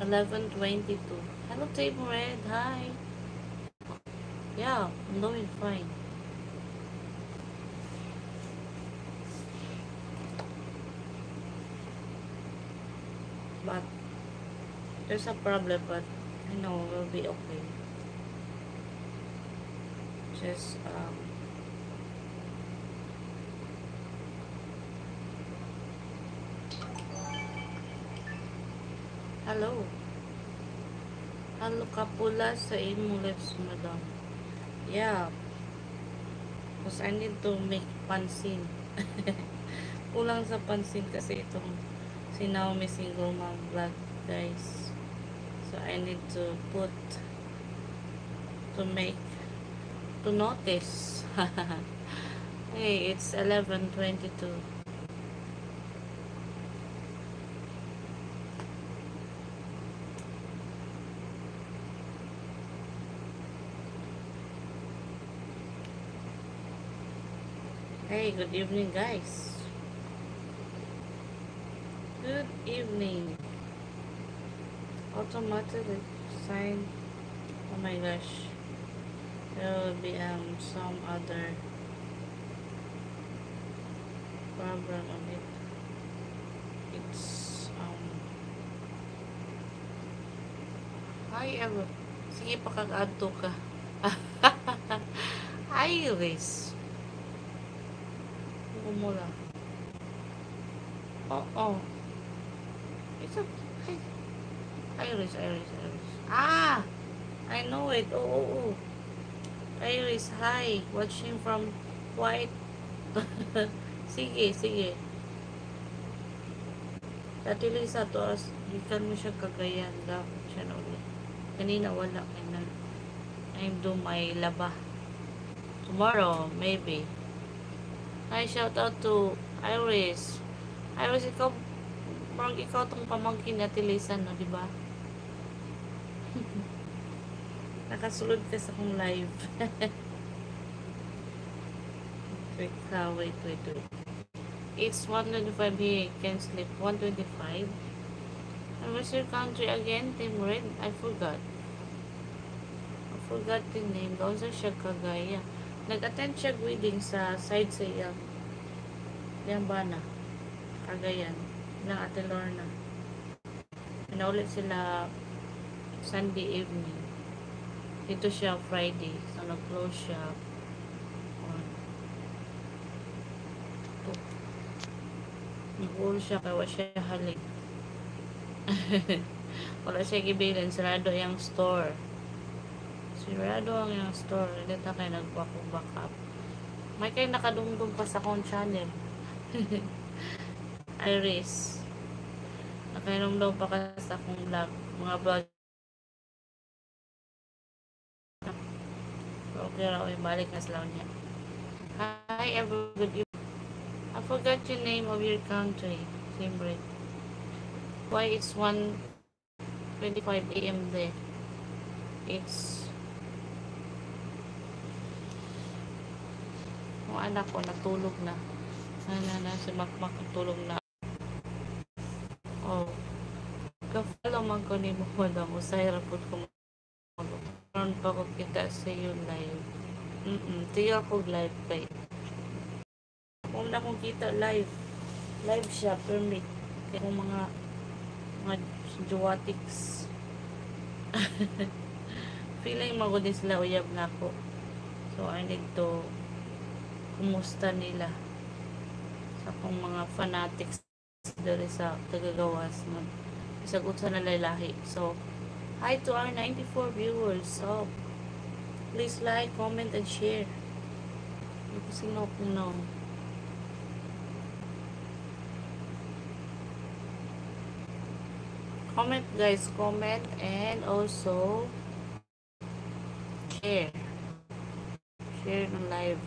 11:22. Hello, Table Red. Hi. Yeah, I'm doing fine. But there's a problem, but I know we'll be okay. Just, hello. Hello, kapula sa imong lips, madam. Yeah, because I need to make pansin. Kulang sa pansin kasi itong si Naomi single mom vlog, guys. So I need to put, to make, to notice. Hey, it's 11:22. Hey, good evening, guys. Good evening. Automatically sign. Oh my gosh. There will be some other problem on it. It's hi ever. Sige pa kag-adto ka. Iris. Umula. Oh. It's a Iris. Ah! I know it. Oh. Iris, hi. Watching from White. Sige. Dati Lisa to as ikan mo siya kagayan. Dapat siya na ulit. Kanina wala. I'm do my laba. Tomorrow, maybe. Hi, shout out to Iris. Iris, ikaw tong pamangkin ni Ate Lisa, no, di ba? Nakasulod ka sa kong live. Wait. It's 125 here. Can sleep. 125. And what's your country again, Team Red? I forgot the name. Doon sa siya Cagaya. Nag-attend siya wedding sa side sa yang bana. Cagayan. Ng Ate Lorna. Pinaulit sila Sunday evening. Dito siya Friday. So, nag-close siya on nag-close siya kaya siya halik. Wala siya gibilin. Sarado yung store. Sarado ang yung store. Dito kayo nag-back up. May kayo nakadungdung pa sa akong channel. Iris. Nakainom pa ka sa akong vlog. Mga vlog. Okay raw, balik na sa niya. Hi everybody. I forgot your name of your country. Simbre. Why it's 1:25 AM there? It's yung anak ko natulog na. Si Makmak natulog na. Oh. Ka-follow man ko ni mo daw. Usay rapod ko meron pa ko kita sa iyo live. Tiyo ako live kay. Kung na kong kita live siya permit kay mga juwatics. Feeling magod sila uyab na ako. So I need to kumusta nila sa akong mga fanatics dali sa tagagawas na isagot sa nalalahi. So hi to our 94 viewers. So, please like, comment, and share. Hindi ko sino kung no. Comment guys, comment and also share. Share ng live.